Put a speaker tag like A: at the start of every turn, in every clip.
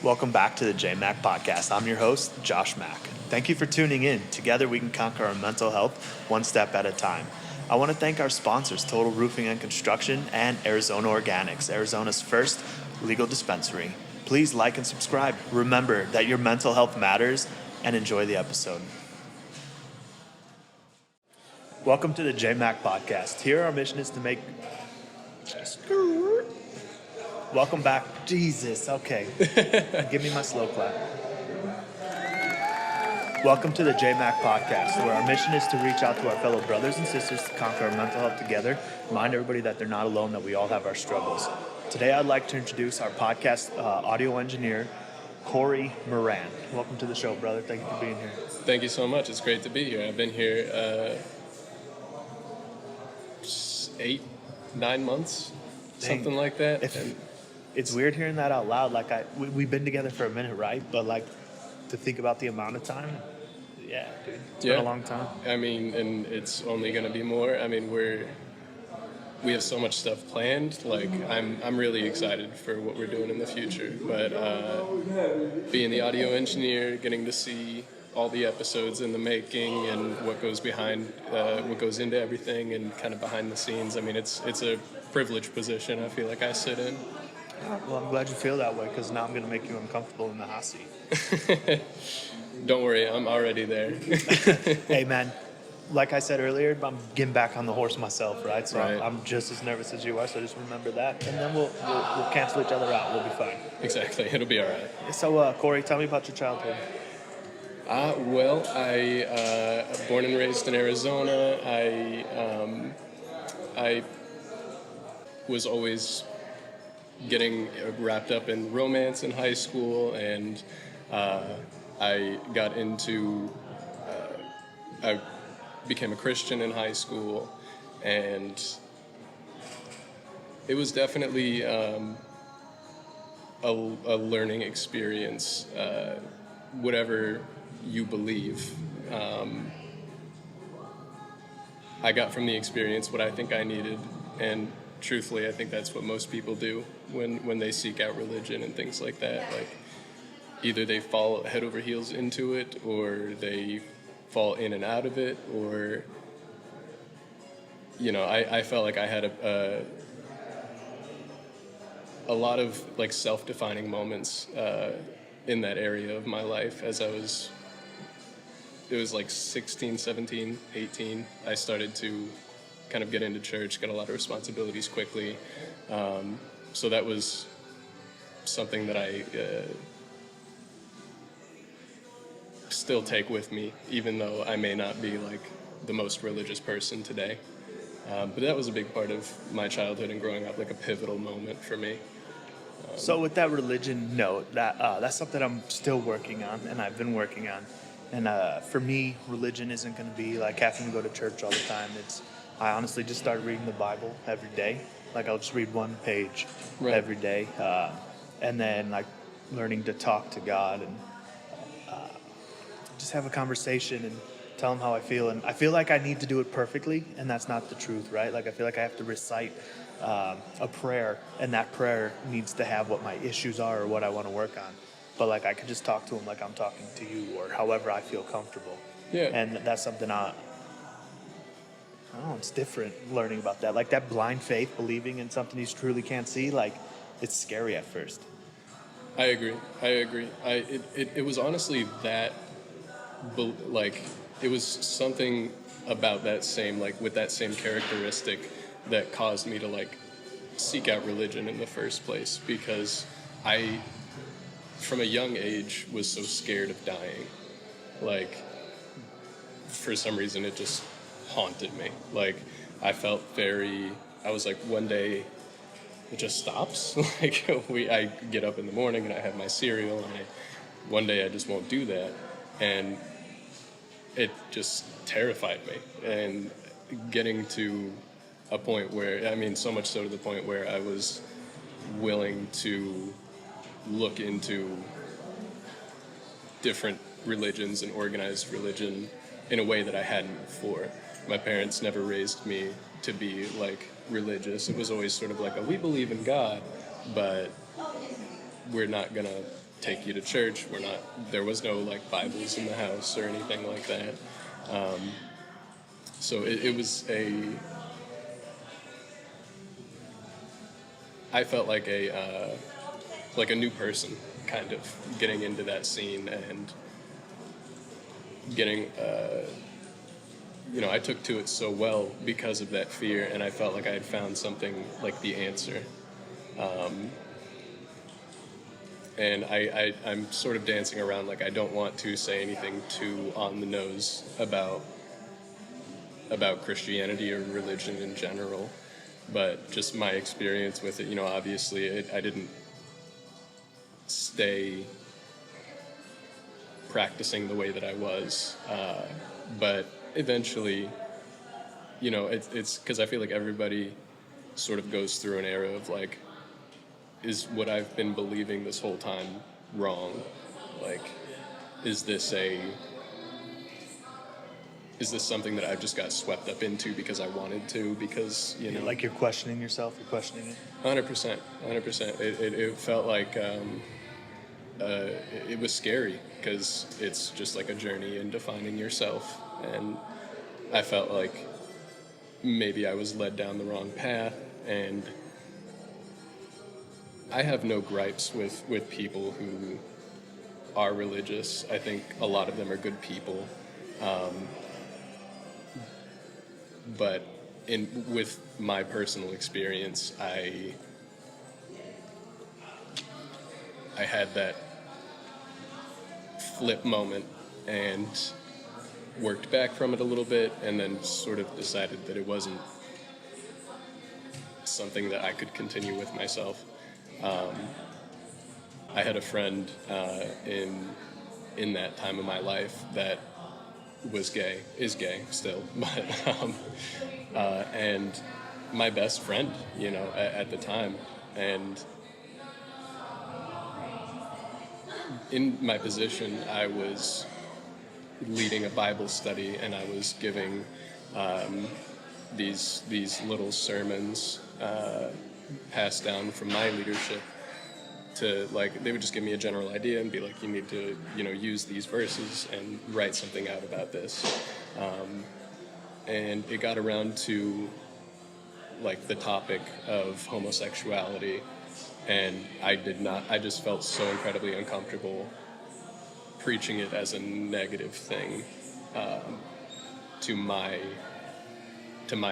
A: Welcome back to the JMach podcast. I'm your host, JMach. Thank you for tuning in. Together we can conquer our mental health one step at a time. I want to thank our sponsors, Total Roofing and Construction and Arizona Organics, Arizona's first legal dispensary. Please like and subscribe. Remember that your mental health matters, and enjoy the episode. Welcome to the JMach podcast. Here our mission is to make... Welcome back. Jesus, okay. Give me my slow clap. Welcome to the JMach podcast, where our mission is to reach out to our fellow brothers and sisters to conquer our mental health together, remind everybody that they're not alone, that we all have our struggles. Today I'd like to introduce our podcast audio engineer, Cory Mauran. Welcome to the show, brother. Thank you for being here.
B: Thank you so much. It's great to be here. I've been here 8-9 months, something like that.
A: It's weird hearing that out loud. Like we've been together for a minute, right? But like to think about the amount of time, yeah, dude, it's been a long time.
B: I mean, and it's only going to be more. I mean, we have so much stuff planned. Like I'm really excited for what we're doing in the future. But being the audio engineer, getting to see all the episodes in the making and what goes behind, what goes into everything, and kind of behind the scenes. I mean, it's a privileged position. I feel like I sit in.
A: Well, I'm glad you feel that way, because now I'm going to make you uncomfortable in the hot seat.
B: Don't worry, I'm already there.
A: Hey, man, like I said earlier, I'm getting back on the horse myself, right? So
B: Right.
A: I'm just as nervous as you are, so just remember that. And then we'll cancel each other out. We'll be fine.
B: Exactly, it'll be all right.
A: So, Cory, tell me about your childhood.
B: Well, I born and raised in Arizona. I was always getting wrapped up in romance in high school, and I got into, I became a Christian in high school, and it was definitely a learning experience, whatever you believe. I got from the experience what I think I needed, and truthfully, I think that's what most people do when they seek out religion and things like that. Like, either they fall head over heels into it, or they fall in and out of it, or, you know, I felt like I had a lot of like self-defining moments in that area of my life as it was like 16, 17, 18. I started to kind of get into church, got a lot of responsibilities quickly. So that was something that I still take with me, even though I may not be like the most religious person today. But that was a big part of my childhood and growing up, like a pivotal moment for me.
A: So with that religion note, that's something I'm still working on, and I've been working on. And for me, religion isn't going to be like having to go to church all the time. I honestly just started reading the Bible every day. Like, I'll just read one page every day. And then, like, learning to talk to God and just have a conversation and tell him how I feel. And I feel like I need to do it perfectly, and that's not the truth, right? Like, I feel like I have to recite a prayer, and that prayer needs to have what my issues are or what I want to work on. But, like, I could just talk to him like I'm talking to you, or however I feel comfortable.
B: Yeah.
A: And that's something it's different learning about that. Like, that blind faith, believing in something you truly can't see, like, it's scary at first.
B: I agree. It was honestly that, like, it was something about that same, like, with that same characteristic that caused me to, like, seek out religion in the first place, because I, from a young age, was so scared of dying. Like, for some reason, it just haunted me. Like, I was like, one day it just stops. Like, I get up in the morning and I have my cereal, and one day I just won't do that. And it just terrified me. And getting to a point where, I mean, so much so to the point where I was willing to look into different religions and organized religion in a way that I hadn't before. My parents never raised me to be like religious. It was always sort of like we believe in God, but we're not gonna take you to church. There was no like Bibles in the house or anything like that. So it was I felt like a new person, kind of getting into that scene and getting, I took to it so well because of that fear, and I felt like I had found something like the answer. And I'm sort of dancing around, like I don't want to say anything too on the nose about Christianity or religion in general, but just my experience with it, obviously I didn't stay practicing the way that I was, but eventually, it's because I feel like everybody sort of goes through an era of like, is what I've been believing this whole time wrong? Like, is this something that I just got swept up into because I wanted to? Because
A: Like you're questioning yourself, you're questioning it.
B: 100%. It felt like it was scary because it's just like a journey into finding yourself, and I felt like maybe I was led down the wrong path, and I have no gripes with people who are religious. I think a lot of them are good people. But with my personal experience, I had that flip moment and worked back from it a little bit, and then sort of decided that it wasn't something that I could continue with myself. I had a friend in that time of my life that is gay still, but and my best friend, at the time, and in my position, I was leading a Bible study, and I was giving these little sermons passed down from my leadership to, like, they would just give me a general idea and be like, you need to, use these verses and write something out about this. And it got around to, like, the topic of homosexuality, and I just felt so incredibly uncomfortable preaching it as a negative thing to my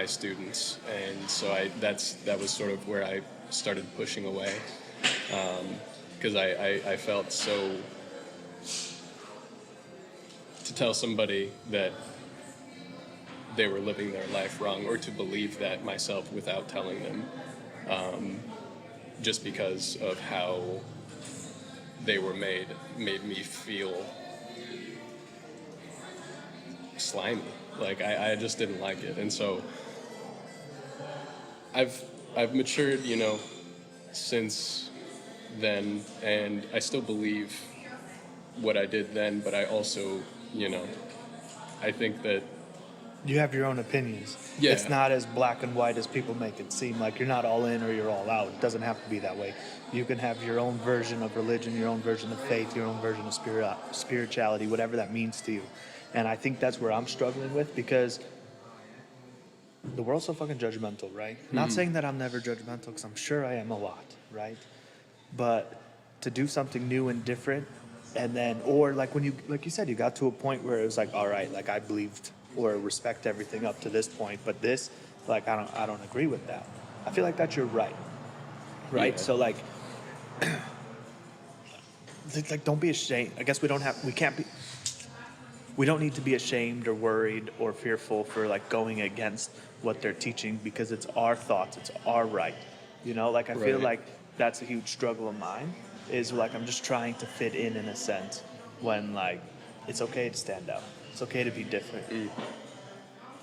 B: students, and so that was sort of where I started pushing away, because I felt so, to tell somebody that they were living their life wrong, or to believe that myself without telling them, just because of how they were made me feel slimy. Like I just didn't like it, and so I've matured, since then, and I still believe what I did then, but I also, I think that
A: You have your own opinions.
B: Yeah.
A: It's not as black and white as people make it seem. Like you're not all in or you're all out. It doesn't have to be that way. You can have your own version of religion, your own version of faith, your own version of spirituality, whatever that means to you. And I think that's where I'm struggling with, because the world's so fucking judgmental, right? Not saying that I'm never judgmental, because I'm sure I am a lot, right? But to do something new and different, and then, or like when like you said, you got to a point where it was like, all right, like I believed or respect everything up to this point, but this, like, I don't agree with that. I feel like that's your right?
B: Yeah.
A: So like don't be ashamed. I guess we don't need to be ashamed or worried or fearful for like going against what they're teaching, because it's our thoughts, it's our right. Like I feel
B: Right.
A: like that's a huge struggle of mine, is like I'm just trying to fit in a sense, when like it's okay to stand out. It's okay to be different.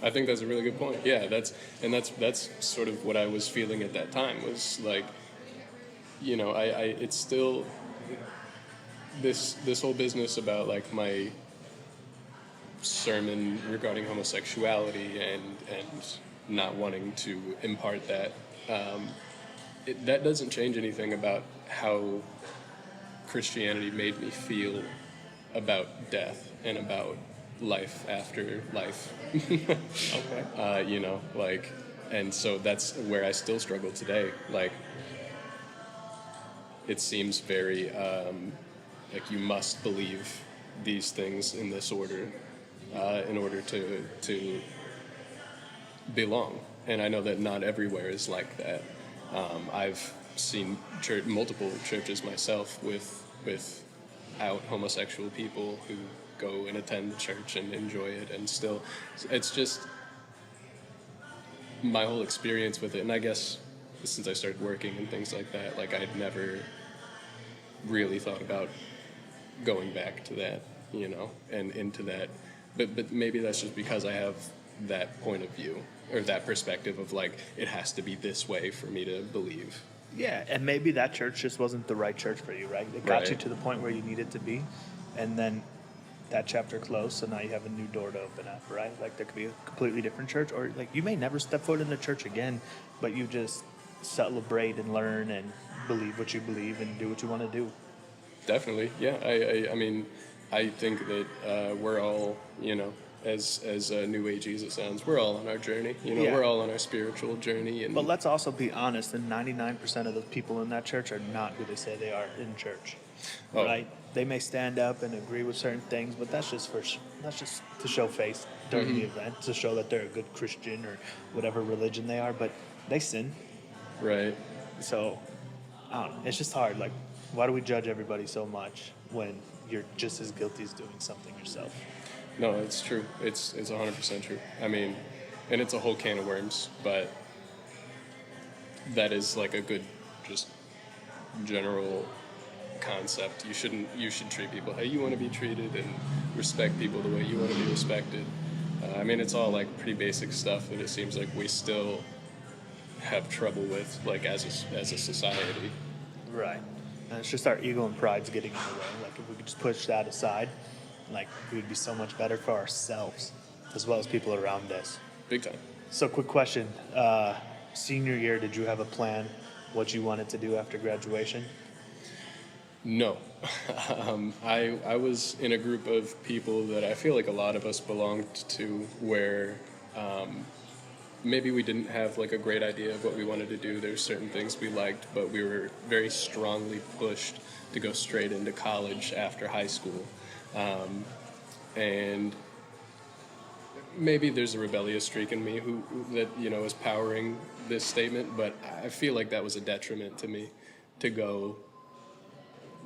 B: I think that's a really good point. Yeah, that's sort of what I was feeling at that time, was like, it's still this whole business about like my sermon regarding homosexuality and not wanting to impart that. That doesn't change anything about how Christianity made me feel about death and about life after life.
A: Okay.
B: You know, like, and so that's where I still struggle today. Like, it seems very like you must believe these things in this order in order to belong. And I know that not everywhere is like that. I've seen multiple churches myself without homosexual people who go and attend church and enjoy it, and still, it's just my whole experience with it. And I guess since I started working and things like that, like I'd never really thought about going back to that, you know, and into that. But maybe that's just because I have that point of view or that perspective of like it has to be this way for me to believe.
A: Yeah, and maybe that church just wasn't the right church for you, right? It got you
B: Right.
A: to the point where you needed to be, and then that chapter closed, so now you have a new door to open up, right? Like there could be a completely different church, or like you may never step foot in the church again, but you just celebrate and learn and believe what you believe and do what you want to do.
B: Definitely, yeah. I mean, I think that we're all, you know, as new agey as it sounds, we're all on our journey. You know,
A: Yeah.
B: we're all on our spiritual journey, and
A: But let's also be honest, and 99% of the people in that church are not who they say they are in church,
B: Oh.
A: right? They may stand up and agree with certain things, but that's just that's just to show face during the event, to show that they're a good Christian or whatever religion they are, but they sin.
B: right.
A: So, I don't know. It's just hard. Like, why do we judge everybody so much when you're just as guilty as doing something yourself?
B: No, it's true. It's 100% true. I mean, and it's a whole can of worms, but that is like a good, just general concept. You should treat people how you want to be treated and respect people the way you want to be respected. I mean, it's all like pretty basic stuff that it seems like we still have trouble with, like as a society.
A: Right. And it's just our ego and pride's getting in the way. Like, if we could just push that aside, like, we would be so much better for ourselves as well as people around us.
B: Big time.
A: So, quick question. Senior year, did you have a plan what you wanted to do after graduation?
B: No. I was in a group of people that I feel like a lot of us belonged to where maybe we didn't have like a great idea of what we wanted to do. There's certain things we liked, but we were very strongly pushed to go straight into college after high school. And maybe there's a rebellious streak in me who that, you know, is powering this statement, but I feel like that was a detriment to me to go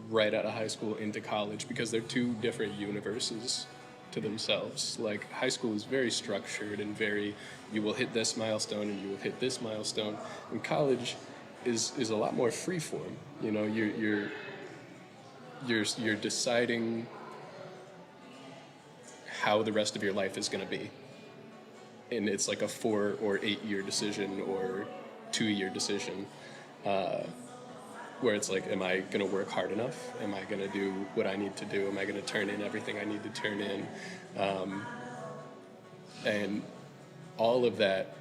B: right out of high school into college because they're two different universes to themselves. Like high school is very structured and very, you will hit this milestone and you will hit this milestone. And college is a lot more free form. You know, you're deciding how the rest of your life is going to be. And it's like a 4 or 8 year decision or 2-year decision. Where it's like, am I going to work hard enough? Am I going to do what I need to do? Am I going to turn in everything I need to turn in? And all of that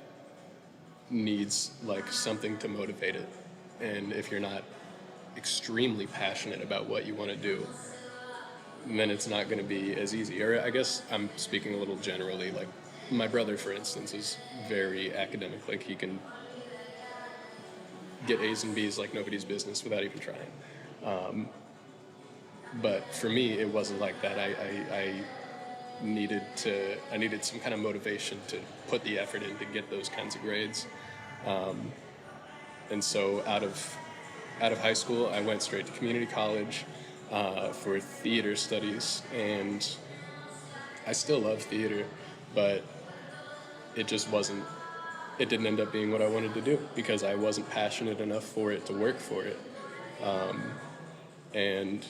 B: needs like something to motivate it. And if you're not extremely passionate about what you want to do, then it's not going to be as easy. Or I guess I'm speaking a little generally. Like my brother, for instance, is very academic. Like he can get A's and B's like nobody's business without even trying. But for me, it wasn't like that. I needed some kind of motivation to put the effort in to get those kinds of grades. And so out of high school, I went straight to community college for theater studies, and I still love theater, but it just wasn't. It didn't end up being what I wanted to do because I wasn't passionate enough for it to work for it. And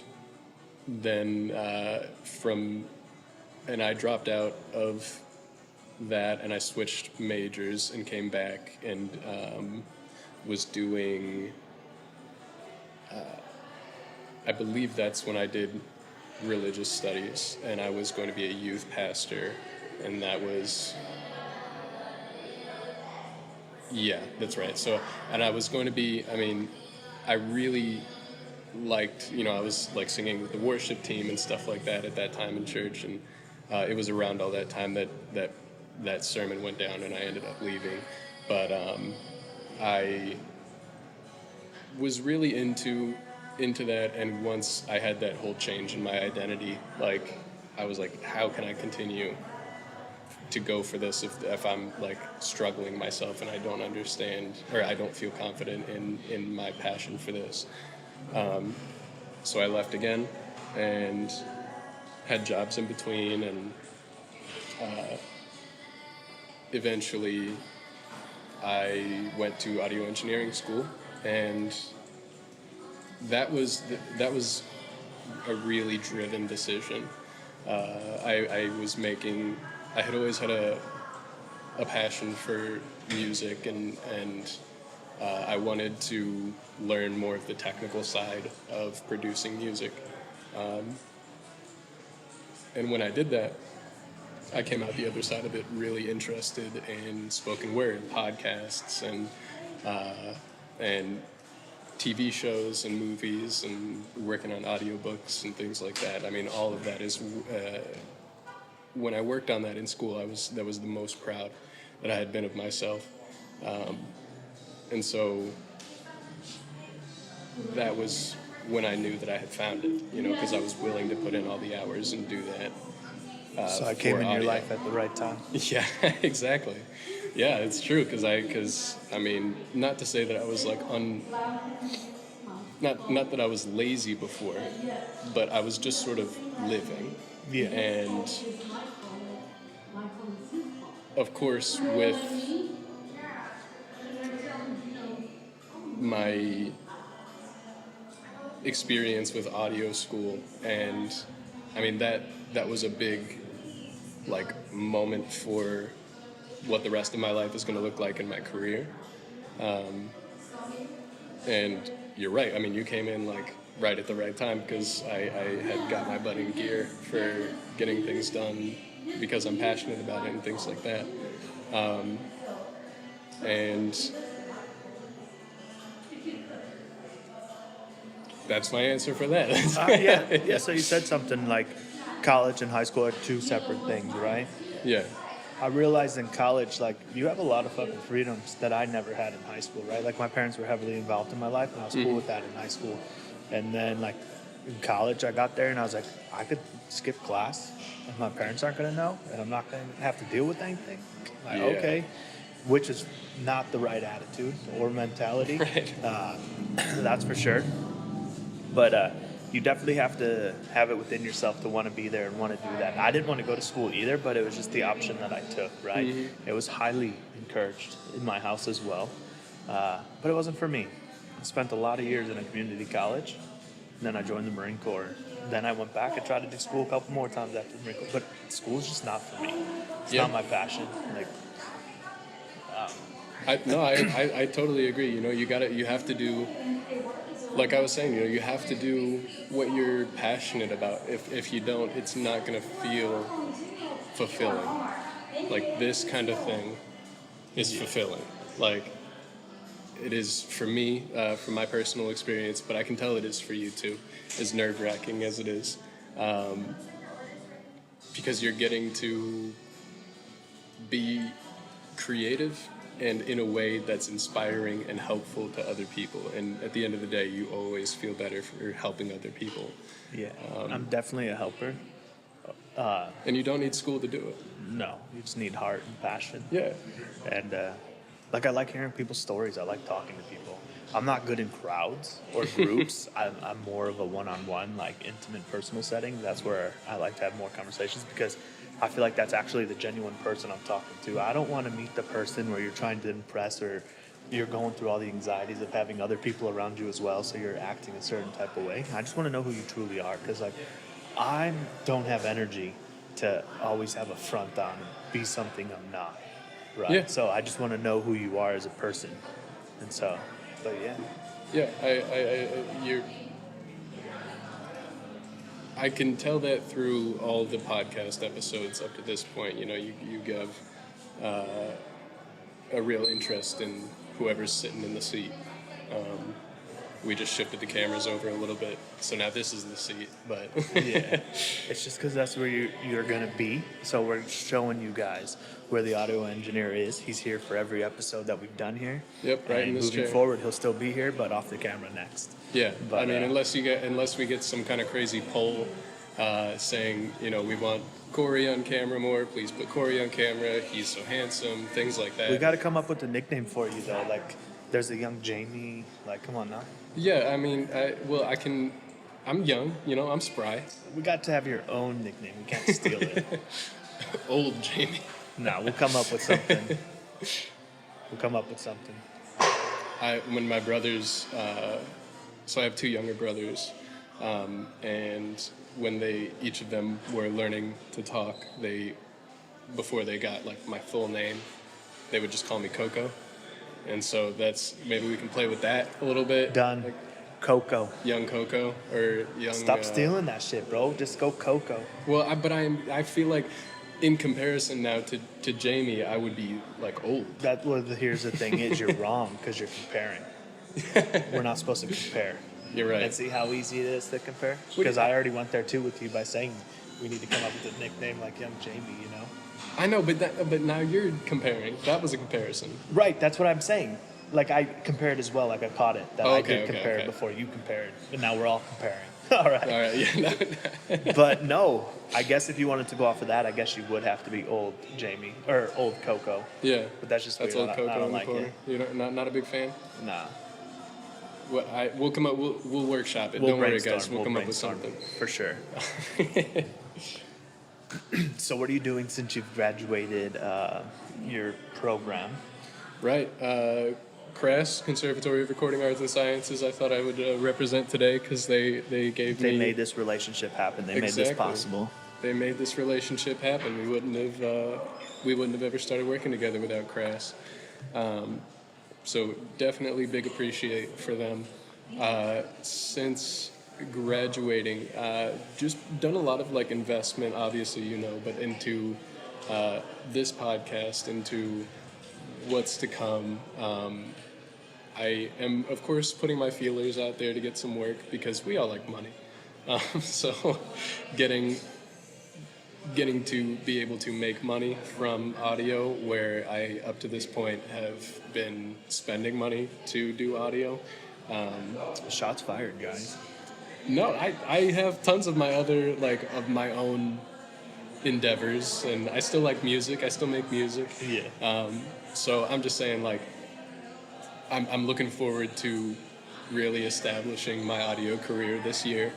B: then and I dropped out of that and I switched majors and came back and was doing, I believe that's when I did religious studies, and I was going to be a youth pastor, and that was, yeah, that's right. So, and I was going to be, I mean, I really liked, I was like singing with the worship team and stuff like that at that time in church, and it was around all that time that sermon went down, and I ended up leaving. But I was really into that, and once I had that whole change in my identity, like I was like, how can I continue to go for this if I'm like struggling myself and I don't understand or I don't feel confident in my passion for this. So I left again and had jobs in between, and eventually I went to audio engineering school, and that was a really driven decision. I had always had a passion for music, and I wanted to learn more of the technical side of producing music. And when I did that, I came out the other side of it really interested in spoken word, podcasts, and TV shows and movies, and working on audiobooks and things like that. I mean, all of that is, when I worked on that in school, that was the most proud that I had been of myself. And so that was when I knew that I had found it, because I was willing to put in all the hours and do that.
A: So I came in your life at the right time.
B: Yeah, exactly. Yeah, it's true, because I mean, not to say that I was like not that I was lazy before, but I was just sort of living.
A: Yeah.
B: And of course, with my experience with audio school, and I mean that was a big like moment for what the rest of my life is going to look like in my career. And you're right. I mean, you came in like right at the right time, because I had got my butt in gear for getting things done because I'm passionate about it and things like that. And that's my answer for that.
A: Yeah. So you said something like college and high school are two separate things, right?
B: Yeah.
A: I realized in college, like, you have a lot of fucking freedoms that I never had in high school, right? Like, my parents were heavily involved in my life, and I was cool with that in high school. And then, like, in college, I got there, and I was like, I could skip class, and my parents aren't going to know, and I'm not going to have to deal with anything. Like,
B: Yeah.
A: okay. Which is not the right attitude or mentality.
B: Right.
A: That's for sure. But you definitely have to have it within yourself to want to be there and want to do that. I didn't want to go to school either, but it was just the option that I took, right? It was highly encouraged in my house as well. But it wasn't for me. I spent a lot of years in a community college. And then I joined the Marine Corps. Then I went back and tried to do school a couple more times after the Marine Corps. But school's just not for me. It's not my passion. Like,
B: I totally agree. You have to do, like I was saying, you have to do what you're passionate about. If you don't, it's not going to feel fulfilling. Like, this kind of thing is fulfilling. Like, it is for me, from my personal experience, but I can tell it is for you too, as nerve-wracking as it is. Because you're getting to be creative and in a way that's inspiring and helpful to other people. And at the end of the day, you always feel better for helping other people.
A: yeah, I'm definitely a helper.
B: And you don't need school to do it.
A: No, you just need heart and passion.
B: Yeah.
A: And like, I like hearing people's stories. I like talking to people. I'm not good in crowds or groups. I'm more of a one-on-one, like, intimate, personal setting. That's where I like to have more conversations, because I feel like that's actually the genuine person I'm talking to. I don't want to meet the person where you're trying to impress, or you're going through all the anxieties of having other people around you as well, so you're acting a certain type of way. I just want to know who you truly are, because, like, I don't have energy to always have a front on and be something I'm not, right?
B: Yeah.
A: So I just want to know who you are as a person. And so, but yeah.
B: Yeah, I can tell that through all the podcast episodes up to this point. You give a real interest in whoever's sitting in the seat. we just shifted the cameras over a little bit. So now this is the seat, but
A: Yeah, it's just because that's where you're gonna be. So we're showing you guys where the audio engineer is. He's here for every episode that we've done here.
B: Yep, right
A: And
B: in this
A: moving
B: chair.
A: forward, he'll still be here, but off the camera next.
B: Yeah,
A: But,
B: I mean, unless we get some kind of crazy poll saying, we want Cory on camera more. Please put Cory on camera. He's so handsome. Things like that.
A: We got to come up with a nickname for you though. Like, there's a young Jamie. Like, come on now.
B: Yeah, I mean, I can. I'm young. I'm spry.
A: We got to have your own nickname. We can't steal it.
B: Old Jamie.
A: No, we'll come up with something.
B: When my brothers, so I have two younger brothers, and when each of them were learning to talk, before they got like my full name, they would just call me Coco, and so maybe we can play with that a little bit.
A: Done.
B: Like
A: Coco.
B: young Coco or young.
A: Stop stealing that shit, bro. Just go Coco.
B: Well, I feel like, in comparison now to Jamie, I would be like old.
A: Here's the thing: is you're wrong because you're comparing. We're not supposed to compare.
B: You're right.
A: And see how easy it is to compare? Because I already went there too with you by saying we need to come up with a nickname like Young Jamie,
B: I know, but now you're comparing. That was a comparison.
A: Right, that's what I'm saying. Like, I compared as well, like I caught it. That I
B: Okay,
A: did
B: okay,
A: compare
B: okay.
A: before you compared. And now we're all comparing. All right.
B: All right, yeah. No.
A: But no, I guess if you wanted to go off of that, I guess you would have to be old Jamie or old Coco.
B: Yeah.
A: But that's just
B: That's
A: weird.
B: old Coco
A: I don't
B: in the
A: like
B: corner.
A: it.
B: You're not a big fan?
A: Nah.
B: We'll come up. We'll workshop it.
A: We'll
B: Don't worry,
A: brainstorm.
B: guys. We'll come up with
A: brainstorm,
B: something.
A: for sure. So what are you doing since you've graduated your program?
B: Right. CRAS, Conservatory of Recording Arts and Sciences. I thought I would represent today because they gave me.
A: They made this relationship happen. They made this
B: Exactly.
A: possible.
B: They made this relationship happen. We wouldn't have ever started working together without CRAS. So definitely big appreciate for them. Since graduating, just done a lot of like investment, obviously, but into this podcast, into what's to come. I am, of course, putting my feelers out there to get some work because we all like money. So getting to be able to make money from audio, where I, up to this point, have been spending money to do audio.
A: Shots fired, guys.
B: No, I have tons of my other, of my own endeavors, and I still like music. I still make music.
A: Yeah.
B: So I'm just saying, I'm looking forward to really establishing my audio career this year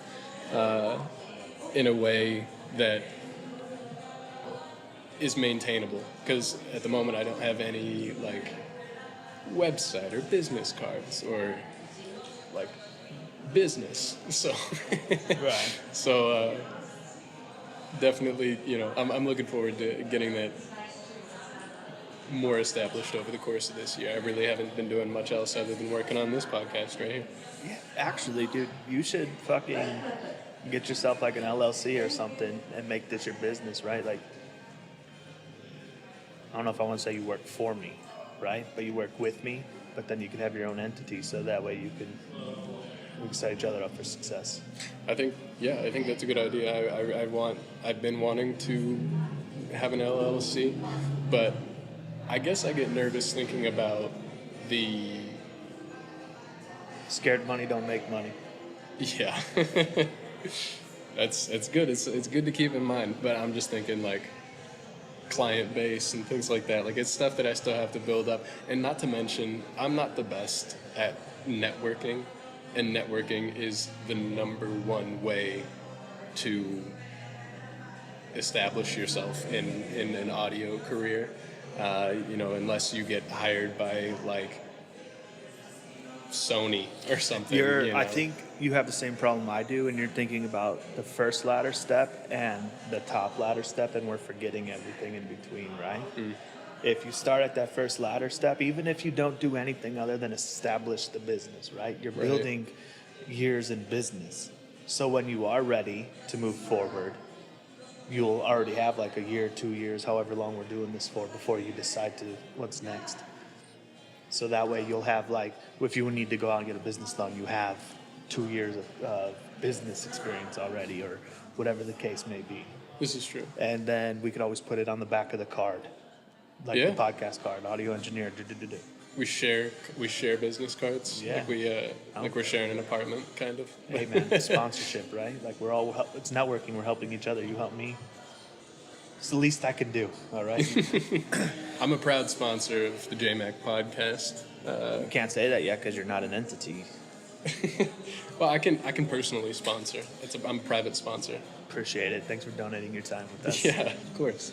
B: in a way that is maintainable. Because at the moment I don't have any website or business cards or business. So
A: Right.
B: So definitely, I'm looking forward to getting that more established over the course of this year. I really haven't been doing much else other than working on this podcast right here.
A: Yeah, actually, dude, you should fucking get yourself an LLC or something and make this your business, right? I don't know if I want to say you work for me, right? But you work with me, but then you can have your own entity, so that way we can set each other up for success.
B: I think that's a good idea. I've been wanting to have an LLC, but I guess I get nervous thinking about the.
A: Scared money don't make money.
B: Yeah. It's good. It's good to keep in mind, but I'm just thinking client base and things like that. It's stuff that I still have to build up, and not to mention I'm not the best at networking, and networking is the number one way to establish yourself in an audio career. Unless you get hired by Sony or something.
A: I think you have the same problem I do, and you're thinking about the first ladder step and the top ladder step, and we're forgetting everything in between, right? If you start at that first ladder step, even if you don't do anything other than establish the business, right? You're building years in business. So when you are ready to move forward, you'll already have a year, 2 years, however long we're doing this for, before you decide to what's next. So that way you'll have like, if you need to go out and get a business loan, you have 2 years of business experience already, or whatever the case may be.
B: This is true.
A: And then we could always put it on the back of the card, like
B: Yeah.
A: the podcast card, audio engineer.
B: We share business cards.
A: Yeah.
B: Like we're sharing an apartment, kind of.
A: Hey man, sponsorship, right? Like we're all, it's networking. We're helping each other. You help me. It's the least I can do. All right.
B: I'm a proud sponsor of the JMach podcast.
A: You can't say that yet because you're not an entity.
B: Well, I can personally sponsor. I'm a private sponsor.
A: Appreciate it. Thanks for donating your time with us.
B: Yeah, of course.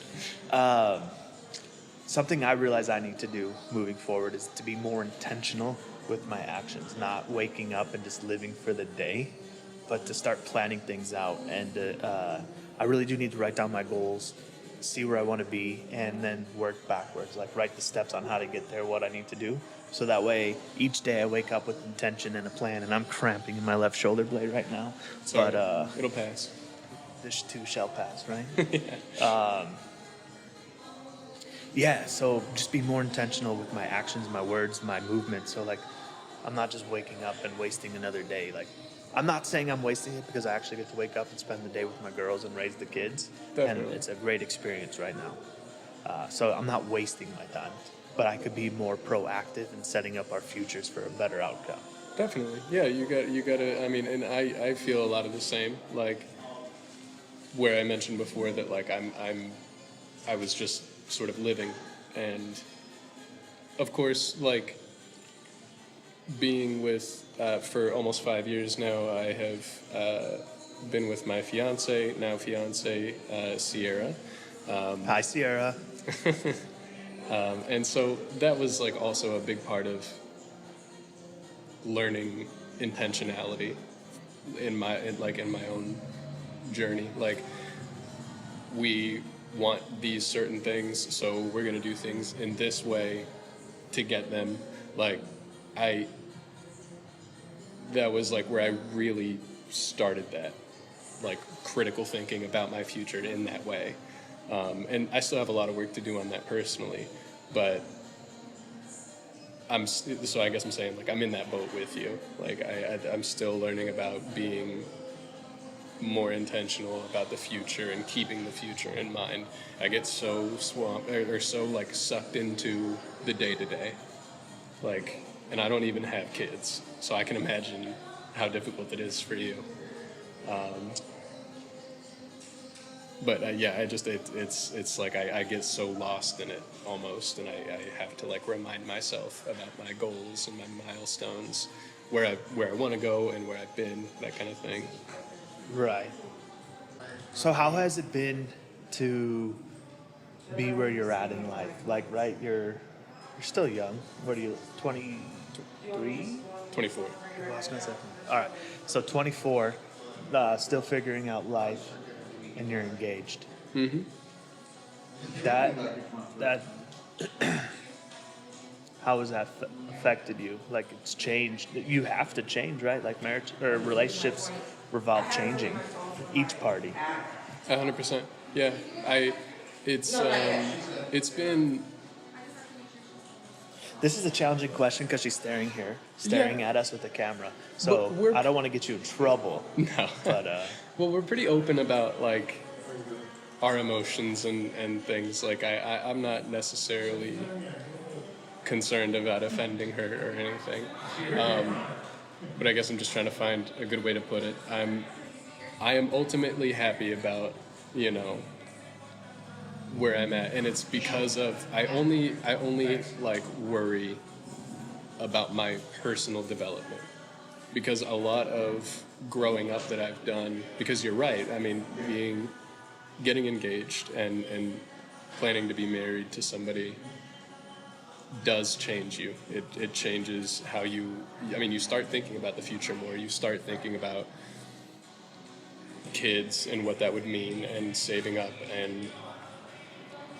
A: Something I realize I need to do moving forward is to be more intentional with my actions, not waking up and just living for the day, but to start planning things out. And I really do need to write down my goals, see where I want to be, and then work backwards, like write the steps on how to get there, what I need to do. So that way, each day I wake up with intention and a plan, and I'm cramping in my left shoulder blade right now.
B: Sorry,
A: But
B: it'll pass.
A: this too shall pass, right?
B: Yeah.
A: Yeah, so just be more intentional with my actions, my words, my movement. So like, I'm not just waking up and wasting another day. Like, I'm not saying I'm wasting it, because I actually get to wake up and spend the day with my girls and raise the kids.
B: Definitely.
A: And it's a great experience right now. So I'm not wasting my time, but I could be more proactive in setting up our futures for a better outcome.
B: Definitely. Yeah, you got to, I mean, and I feel a lot of the same, like where I mentioned before that like I was just sort of living, and of course, like being with for almost 5 years now, I have been with my fiance Sierra.
A: Hi, Sierra.
B: And so that was like also a big part of learning intentionality in my own journey. Like, we want these certain things, so we're gonna do things in this way to get them. Like, that was like where I really started that, like, critical thinking about my future in that way. And I still have a lot of work to do on that personally, but so I guess I'm saying, like, I'm in that boat with you. Like, I'm still learning about being more intentional about the future and keeping the future in mind. I get so swamped or so like sucked into the day-to-day, like, and I don't even have kids, so I can imagine how difficult it is for you. But yeah, it's like I get so lost in it almost, and I have to like remind myself about my goals and my milestones, where I want to go and where I've been, that kind of thing.
A: Right. So how has it been to be where you're at in life? Like, right, you're still young. What are you, 23?
B: 24.
A: I was gonna say. All right. So 24, still figuring out life, and you're engaged.
B: Mm-hmm.
A: That how has that affected you? Like, it's changed. You have to change, right? Like, marriage or relationships revolve changing each party.
B: 100%. Yeah. It's been.
A: This is a challenging question because she's staring at us with the camera. So I don't want to get you in trouble.
B: No.
A: But
B: Well, we're pretty open about like our emotions and things. Like, I'm not necessarily concerned about offending her or anything. But I guess I'm just trying to find a good way to put it. I am ultimately happy about, where I'm at, and it's because of I only like worry about my personal development, because a lot of growing up that I've done, because you're right, I mean, getting engaged and planning to be married to somebody does change you. It changes how you start thinking about the future more. You start thinking about kids and what that would mean, and saving up, and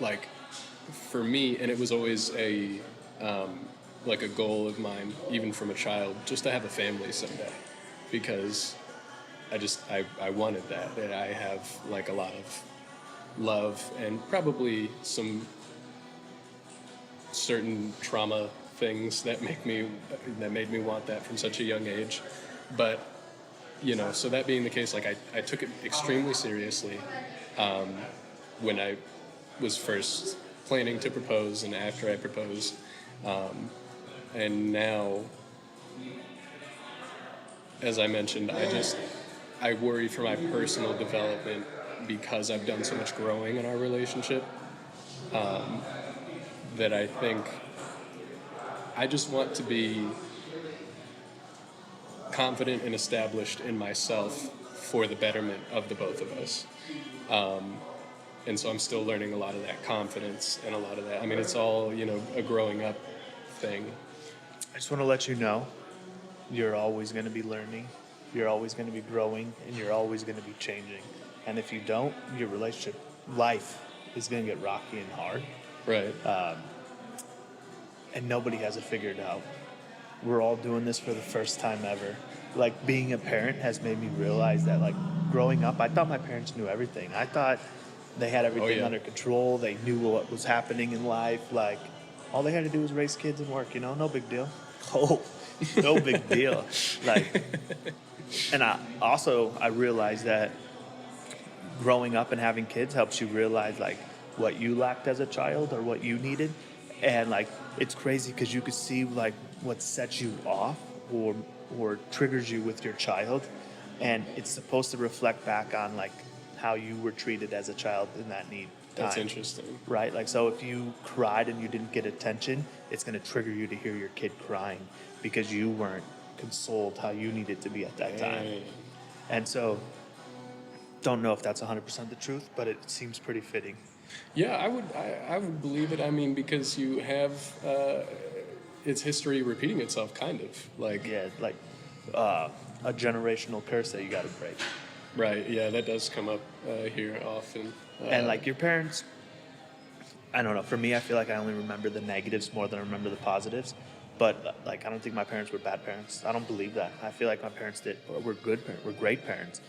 B: like, for me, and it was always a like a goal of mine, even from a child, just to have a family someday, because I wanted that, and I have like a lot of love and probably some certain trauma things that made me want that from such a young age. But so that being the case, like I took it extremely seriously when I was first planning to propose and after I proposed, and now, as I mentioned, I worry for my personal development because I've done so much growing in our relationship, that I think I just want to be confident and established in myself for the betterment of the both of us. And so I'm still learning a lot of that confidence and a lot of that. I mean, it's all, a growing up thing.
A: I just want to let you know, you're always going to be learning, you're always going to be growing, and you're always going to be changing. And if you don't, your relationship life is going to get rocky and hard.
B: Right.
A: And nobody has it figured out. We're all doing this for the first time ever. Like, being a parent has made me realize that, like, growing up, I thought my parents knew everything. I thought they had everything under control. They knew what was happening in life. Like, all they had to do was raise kids and work, no big deal. Oh, no big deal. Like, and I realized that growing up and having kids helps you realize, like, what you lacked as a child or what you needed. And, like, it's crazy because you could see, like, what sets you off or triggers you with your child. And it's supposed to reflect back on, like, how you were treated as a child in that need time.
B: That's interesting.
A: Right? Like, so if you cried and you didn't get attention, it's going to trigger you to hear your kid crying because you weren't consoled how you needed to be at that time. And so, don't know if that's 100% the truth, but it seems pretty fitting.
B: Yeah, I would believe it. I mean, because you have it's history repeating itself, kind of like
A: a generational curse that you got to break.
B: Right. Yeah, that does come up here often.
A: And, like, your parents, I don't know. For me, I feel like I only remember the negatives more than I remember the positives. But, like, I don't think my parents were bad parents. I don't believe that. I feel like my parents were good parents, were great parents.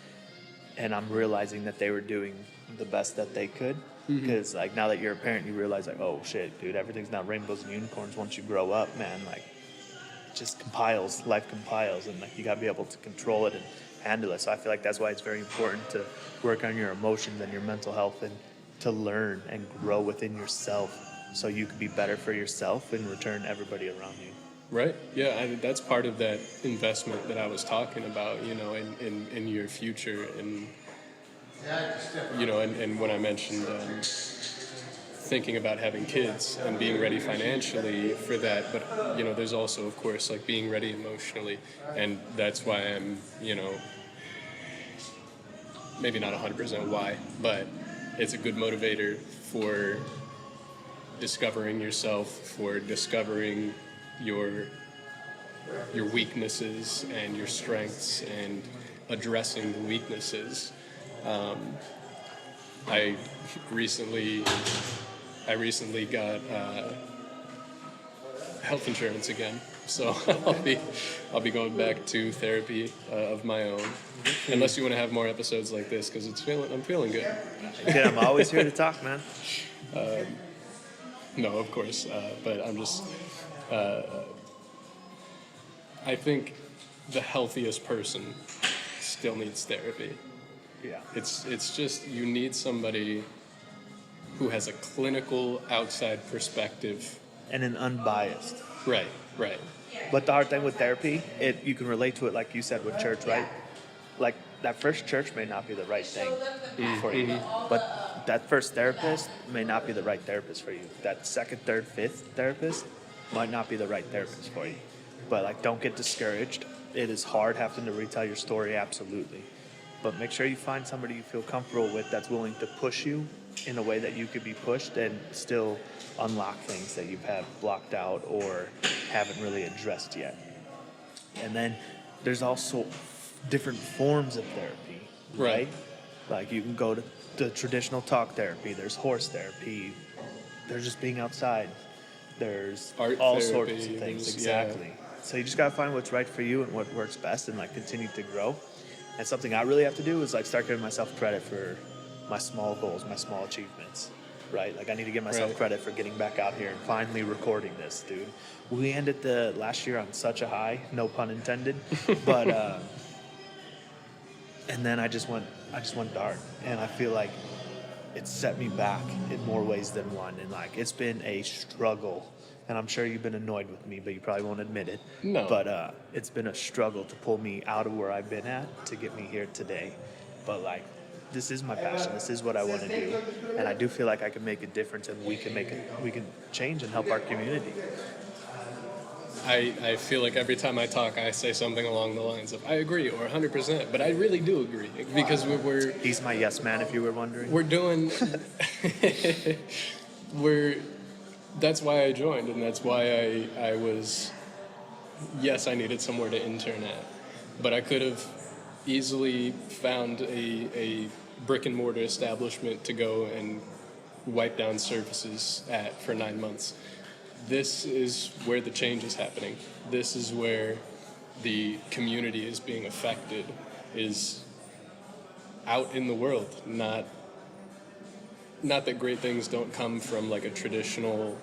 A: And I'm realizing that they were doing the best that they could. Because, like, now that you're a parent, you realize, like, oh, shit, dude, everything's not rainbows and unicorns once you grow up, man. Like, it just compiles, life compiles, and, like, you got to be able to control it and handle it. So I feel like that's why it's very important to work on your emotions and your mental health and to learn and grow within yourself so you can be better for yourself and in return everybody around you.
B: Right. Yeah, that's part of that investment that I was talking about, in your future. And, and when I mentioned thinking about having kids and being ready financially for that, but, there's also, of course, like, being ready emotionally. And that's why I'm, maybe not 100% why, but it's a good motivator for discovering yourself, for discovering your weaknesses and your strengths and addressing the weaknesses. I recently got health insurance again, so I'll be going back to therapy of my own. Unless you want to have more episodes like this, because I'm feeling good.
A: Yeah, I'm always here to talk, man.
B: No, of course, but I'm just. I think the healthiest person still needs therapy.
A: Yeah.
B: It's just, you need somebody who has a clinical outside perspective.
A: And an unbiased.
B: Right.
A: But the hard thing with therapy, you can relate to it, like you said, with church, right? Like, that first church may not be the right thing for you, but that first therapist may not be the right therapist for you. That second, third, fifth therapist might not be the right therapist for you. But, like, don't get discouraged. It is hard having to retell your story, absolutely. But make sure you find somebody you feel comfortable with that's willing to push you in a way that you could be pushed and still unlock things that you've had blocked out or haven't really addressed yet. And then there's also different forms of therapy, right? Like, you can go to the traditional talk therapy, there's horse therapy, there's just being outside, there's
B: art
A: all
B: therapy,
A: sorts of things. Exactly. Yeah. So you just gotta find what's right for you and what works best and, like, continue to grow. And something I really have to do is, like, start giving myself credit for my small goals, my small achievements. right? Like I need to give myself
B: Right.
A: credit for getting back out here and finally recording this, dude. We ended the last year on such a high, no pun intended, but and then I just went dark, and I feel like it set me back in more ways than one, and like it's been a struggle. And I'm sure you've been annoyed with me, but you probably won't admit it.
B: No.
A: But it's been a struggle to pull me out of where I've been at to get me here today. But like, this is my passion. This is what I want to do, and I do feel like I can make a difference, and we can change and help our community.
B: I feel like every time I talk, I say something along the lines of, I agree, or 100%, but I really do agree, because
A: He's my yes man, if you were wondering.
B: we're doing, we're, that's why I joined, and that's why I was, yes, I needed somewhere to intern at, but I could have easily found a brick and mortar establishment to go and wipe down services at for 9 months. This is where the change is happening. This is where the community is being affected, is out in the world. Not that great things don't come from like a traditional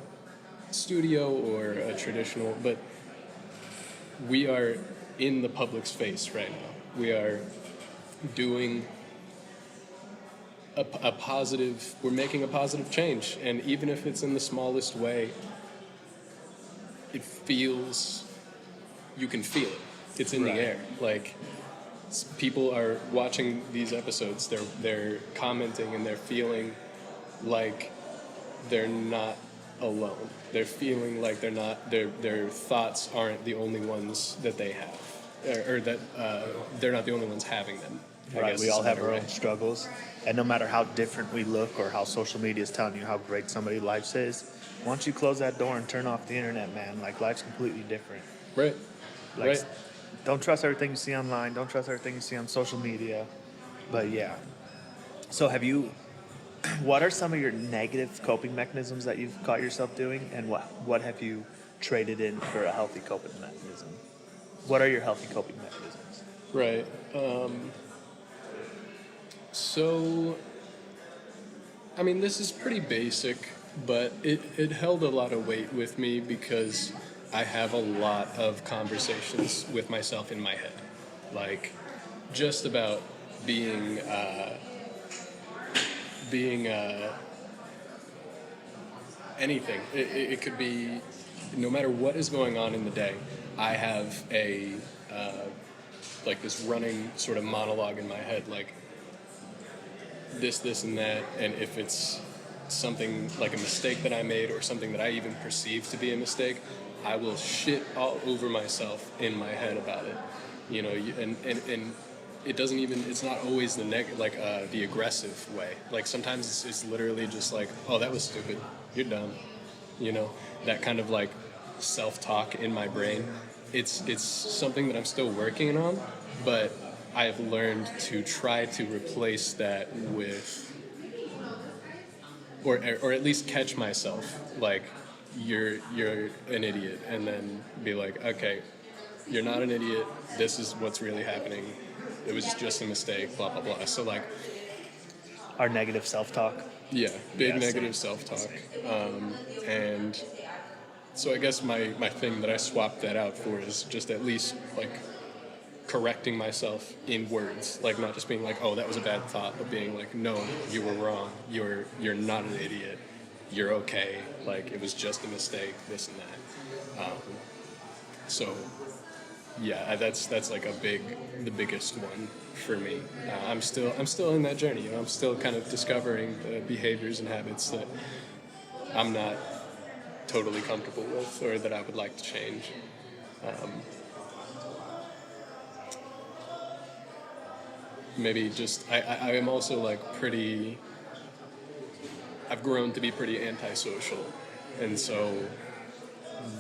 B: studio or a traditional, but we are in the public's face right now. We are doing a positive, we're making a positive change. And even if it's in the smallest way, it feels, you can feel it. It's in
A: Right.
B: the air. Like, people are watching these episodes, they're commenting, and they're feeling like they're not alone. They're feeling like their thoughts aren't the only ones that they have, or that they're not the only ones having them. I
A: Right,
B: guess
A: we
B: is
A: all
B: a
A: have
B: better
A: our
B: way.
A: own struggles, and no matter how different we look or how social media is telling you how great somebody's life is, once you close that door and turn off the internet, man, like life's completely different.
B: Right.
A: Like,
B: Right.
A: don't trust everything you see online. Don't trust everything you see on social media. But yeah. So what are some of your negative coping mechanisms that you've caught yourself doing, and what have you traded in for a healthy coping mechanism? What are your healthy coping mechanisms?
B: Right. So, I mean, this is pretty basic, but it held a lot of weight with me because I have a lot of conversations with myself in my head. Like, just about being, anything. It could be, no matter what is going on in the day, I have like this running sort of monologue in my head, like, this, and that, and if it's something like a mistake that I made or something that I even perceive to be a mistake, I will shit all over myself in my head about it. You know, and it doesn't even, it's not always the aggressive way. Like sometimes it's literally just like, oh, that was stupid, you're dumb. You know, that kind of like self-talk in my brain. It's something that I'm still working on, but I've learned to try to replace that with, or at least catch myself like, you're an idiot, and then be like, okay, you're not an idiot. This is what's really happening. It was just a mistake. Blah blah blah. So like,
A: Our negative self-talk.
B: yeah, big
A: Yeah,
B: negative
A: same.
B: self-talk, and so I guess my thing that I swapped that out for is just at least like correcting myself in words, like not just being like, oh, that was a bad thought, but being like, no, you were wrong, you're not an idiot, you're okay, like it was just a mistake, this and that. So yeah, that's like the biggest one for me. I'm still in that journey. You know, I'm still kind of discovering the behaviors and habits that I'm not totally comfortable with, or that I would like to change. Maybe just I am also like pretty. I've grown to be pretty antisocial, and so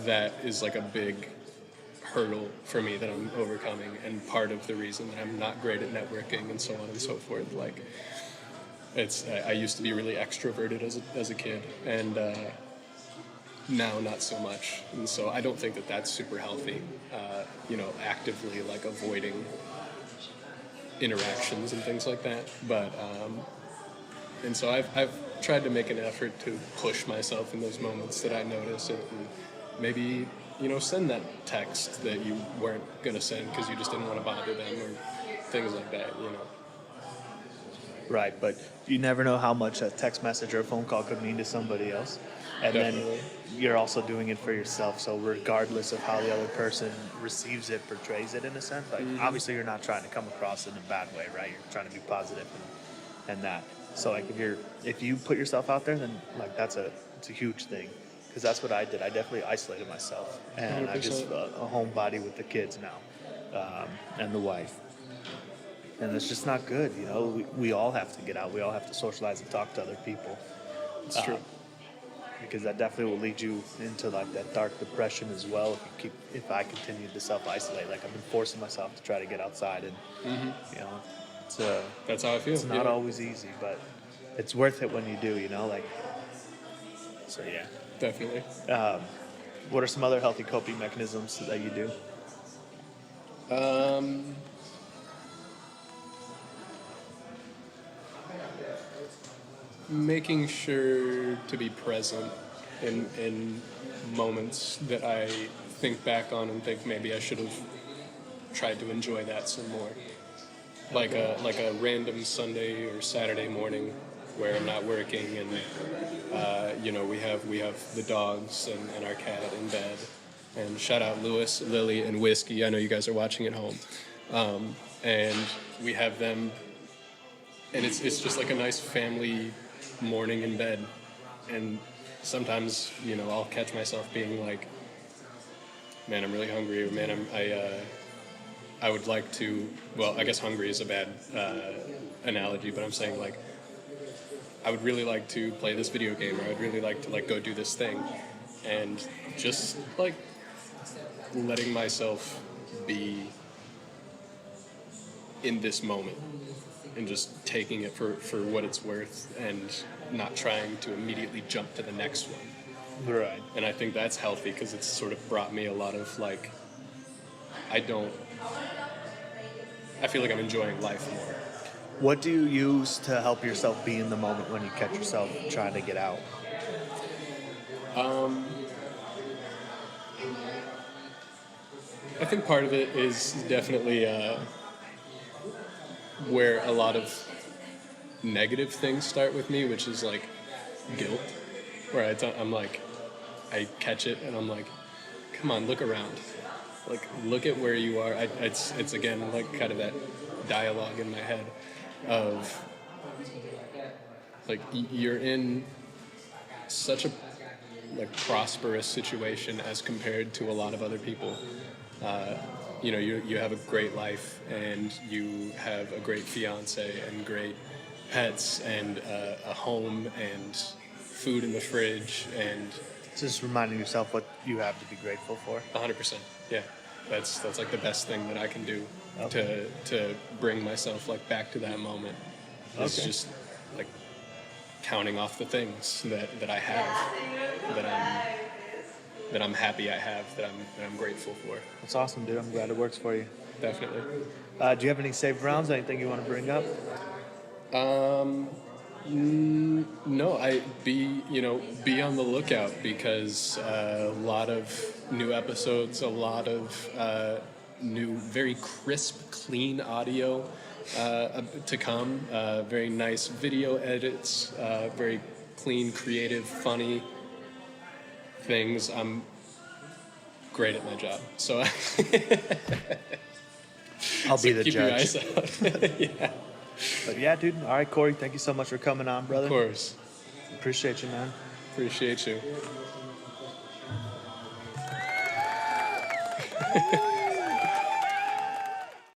B: that is like a big hurdle for me that I'm overcoming, and part of the reason that I'm not great at networking and so on and so forth. Like, I used to be really extroverted as a kid, and now not so much, and so I don't think that that's super healthy. You know, actively like avoiding interactions and things like that. But and so I've tried to make an effort to push myself in those moments that I notice it, and maybe, send that text that you weren't going to send because you just didn't want to bother them or things like that.
A: Right, but you never know how much a text message or a phone call could mean to somebody else. And
B: Definitely.
A: then you're also doing it for yourself. So regardless of how the other person receives it, portrays it in a sense, like obviously you're not trying to come across in a bad way, right? You're trying to be positive and that. So like if you put yourself out there, then like it's a huge thing. Because that's what I did. I definitely isolated myself, and I'm just
B: 100%.
A: a homebody with the kids now, and the wife. And it's just not good, we all have to get out. We all have to socialize and talk to other people.
B: It's true.
A: Because that definitely will lead you into like that dark depression as well. If I continue to self-isolate, like I've been forcing myself to try to get outside, and it's
B: That's how I feel.
A: it's not always easy, but it's worth it when you do. Like so. Yeah.
B: Definitely.
A: What are some other healthy coping mechanisms that you do?
B: Making sure to be present in moments that I think back on and think maybe I should have tried to enjoy that some more. Like a random Sunday or Saturday morning where I'm not working, and we have the dogs and our cat in bed. And shout out Lewis, Lily, and Whiskey. I know you guys are watching at home, and we have them, and it's just like a nice family morning in bed. And sometimes I'll catch myself being like, man, I'm really hungry, or man, I would like to. Well, I guess hungry is a bad analogy, but I'm saying like, I would really like to play this video game, or I'd really like to go do this thing, and just like letting myself be in this moment and just taking it for what it's worth and not trying to immediately jump to the next one.
A: Right.
B: And I think that's healthy because it's sort of brought me a lot of like, I feel like I'm enjoying life more.
A: What do you use to help yourself be in the moment when you catch yourself trying to get out?
B: I think part of it is definitely where a lot of negative things start with me, which is like guilt, where I'm like, I catch it and I'm like, come on, look around. Like, look at where you are. It's again, like kind of that dialogue in my head of like, you're in such a like prosperous situation as compared to a lot of other people. You have a great life and you have a great fiance and great pets and a home and food in the fridge, and
A: Just reminding yourself what you have to be grateful for.
B: 100%. Yeah, that's like the best thing that I can do
A: Okay.
B: to bring myself like back to that moment. It's
A: Okay.
B: just like counting off the things that I have, that I'm happy I have, that I'm grateful for.
A: That's awesome, dude. I'm glad it works for you.
B: Definitely.
A: Do you have any saved rounds? Anything you want to bring up?
B: No, be on the lookout because a lot of new episodes, a lot of new, very crisp, clean audio to come. Very nice video edits, very clean, creative, funny things. I'm great at my job, so
A: I'll be the
B: keep your
A: judge.
B: eyes out. Yeah,
A: But yeah, dude. All right, Corey. Thank you so much for coming on, brother.
B: of course.
A: Appreciate you, man.
B: Appreciate you.